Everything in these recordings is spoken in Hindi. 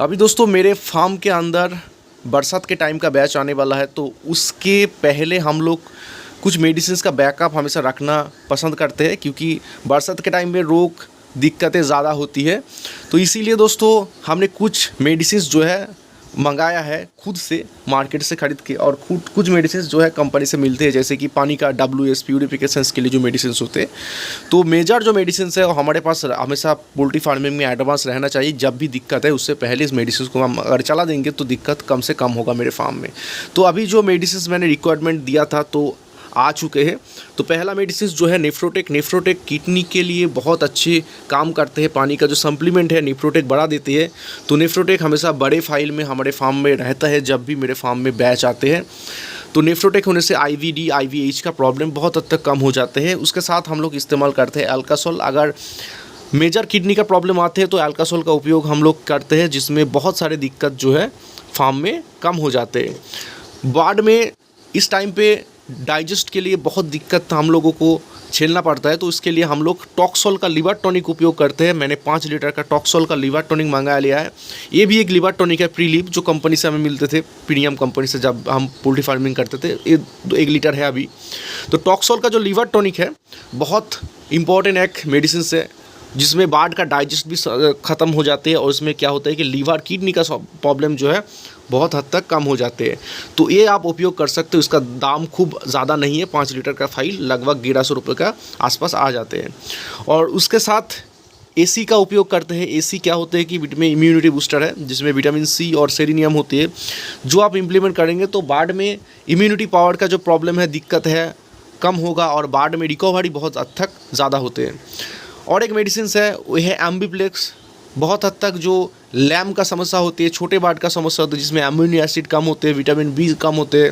अभी दोस्तों मेरे फार्म के अंदर बरसात के टाइम का बैच आने वाला है, तो उसके पहले हम लोग कुछ मेडिसिन्स का बैकअप हमेशा रखना पसंद करते हैं, क्योंकि बरसात के टाइम में रोग दिक्कतें ज़्यादा होती है। तो इसीलिए दोस्तों हमने कुछ मेडिसिन्स जो है मंगाया है खुद से मार्केट से ख़रीद के, और कुछ मेडिसिन जो है कंपनी से मिलते हैं, जैसे कि पानी का WS प्यूरिफिकेशंस के लिए जो मेडिसिन होते हैं। तो मेजर जो मेडिसिन है वो हमारे पास हमेशा पोल्ट्री फार्मिंग में एडवांस रहना चाहिए। जब भी दिक्कत है उससे पहले इस मेडिसिन को हम अगर चला देंगे तो दिक्कत कम से कम होगा मेरे फार्म में। तो अभी जो मेडिसिन मैंने रिक्वायरमेंट दिया था तो आ चुके हैं। तो पहला मेडिसिन जो है नेफ्रोटेक किडनी के लिए बहुत अच्छे काम करते हैं। पानी का जो सप्लीमेंट है नेफ्रोटेक बढ़ा देती है। तो नेफ्रोटेक हमेशा बड़े फाइल में हमारे फार्म में रहता है जब भी मेरे फार्म में बैच आते हैं। तो नेफ्रोटेक होने से IVD IVH का प्रॉब्लम बहुत हद तक कम हो जाते हैं। उसके साथ हम लोग इस्तेमाल करते हैं अल्कासोल। अगर मेजर किडनी का प्रॉब्लम आते हैं तो अल्कासोल का उपयोग हम लोग करते हैं, जिसमें बहुत सारे दिक्कत जो है फार्म में कम हो जाते हैं। बाढ़ में इस टाइम पे डाइजेस्ट के लिए बहुत दिक्कत हम लोगों को झेलना पड़ता है, तो इसके लिए हम लोग टॉक्सोल का लिवर टॉनिक उपयोग करते हैं। मैंने 5 लीटर का टॉक्सोल का लिवर टॉनिक मंगा लिया है। ये भी एक लिवर टॉनिक है प्रीलिव, जो कंपनी से हमें मिलते थे, प्रीमियम कंपनी से, जब हम पोल्ट्री फार्मिंग करते थे। ये 1 लीटर है अभी। तो टॉक्सोल का जो लिवर टॉनिक है बहुत इंपॉर्टेंट एक मेडिसिन है, जिसमें बाढ़ का डाइजेस्ट भी ख़त्म हो जाते हैं, और इसमें क्या होता है कि लीवर किडनी का प्रॉब्लम जो है बहुत हद तक कम हो जाते हैं। तो ये आप उपयोग कर सकते हो। इसका दाम खूब ज़्यादा नहीं है, 5 लीटर का फाइल लगभग 1100 रुपये का आसपास आ जाते हैं। और उसके साथ AC का उपयोग करते हैं। AC क्या होते हैं कि विटामिन इम्यूनिटी बूस्टर है, जिसमें विटामिन C और सेलेनियम होती है, जो आप इम्प्लीमेंट करेंगे तो बाढ़ में इम्यूनिटी पावर का जो प्रॉब्लम है, दिक्कत है, कम होगा, और बाढ़ में रिकवरी बहुत हद तक ज़्यादा होते हैं। और एक मेडिसिन है वो है एम्बिप्लेक्स। बहुत हद तक जो लैम का समस्या होती है, छोटे बाढ़ का समस्या होती है, जिसमें अमीनो एसिड कम होते हैं, विटामिन B कम होते हैं,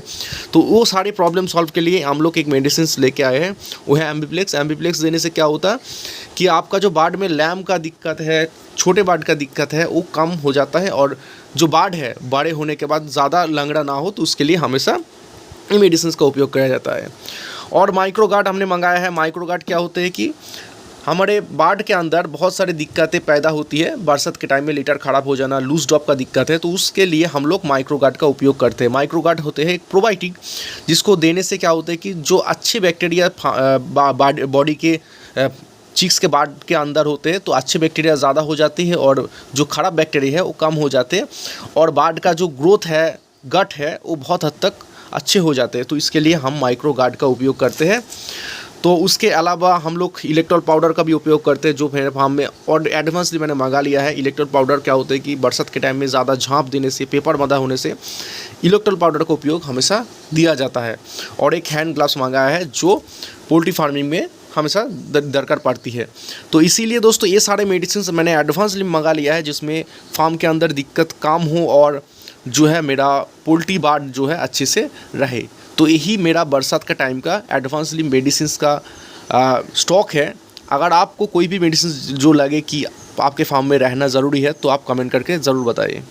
तो वो सारे प्रॉब्लम सॉल्व के लिए हम लोग एक मेडिसिन लेके आए हैं, वो है एम्बिप्लेक्स। एम्बिप्लेक्स देने से क्या होता है कि आपका जो बाढ़ में लैम का दिक्कत है, छोटे बाढ़ का दिक्कत है, वो कम हो जाता है, और जो बाढ़ है बड़े होने के बाद ज़्यादा लंगड़ा ना हो, तो उसके लिए हमेशा ये मेडिसिन का उपयोग किया जाता है। और माइक्रोगार्ड हमने मंगाया है। माइक्रोगार्ड क्या होते हैं कि हमारे बाढ़ के अंदर बहुत सारी दिक्कतें पैदा होती है। बरसात के टाइम में लीटर ख़राब हो जाना, लूज ड्रॉप का दिक्कत है, तो उसके लिए हम लोग माइक्रोगार्ड का उपयोग करते हैं। माइक्रोगार्ड होते हैं एक प्रोबायोटिक, जिसको देने से क्या होता है कि जो अच्छे बैक्टीरिया बॉडी के चिक्स के बाढ़ के अंदर होते हैं, तो अच्छे बैक्टीरिया ज़्यादा हो जाती है, और जो ख़राब बैक्टीरिया है वो कम हो जाते हैं, और बाढ़ का जो ग्रोथ है, गट है, वो बहुत हद तक अच्छे हो जाते हैं। तो इसके लिए हम माइक्रोगार्ड का उपयोग करते हैं। तो उसके अलावा हम लोग इलेक्ट्रॉल पाउडर का भी उपयोग करते हैं, जो मेरे फार्म में और एडवांसली मैंने मंगा लिया है। इलेक्ट्रॉल पाउडर क्या होता है कि बरसात के टाइम में ज़्यादा झाँप देने से, पेपर मदा होने से इलेक्ट्रॉल पाउडर का उपयोग हमेशा दिया जाता है। और एक हैंड ग्लव्स मंगाया है, जो पोल्ट्री फार्मिंग में हमेशा दरकार पड़ती है। तो इसीलिए दोस्तों ये सारे मेडिसिन मैंने एडवांसली मंगा लिया है, जिसमें फार्म के अंदर दिक्कत कम हो, और जो है मेरा पोल्ट्री बाढ़ जो है अच्छे से रहे। तो यही मेरा बरसात का टाइम का एडवांसली मेडिसिन्स का स्टॉक है। अगर आपको कोई भी मेडिसिन जो लगे कि आपके फार्म में रहना ज़रूरी है, तो आप कमेंट करके ज़रूर बताइए।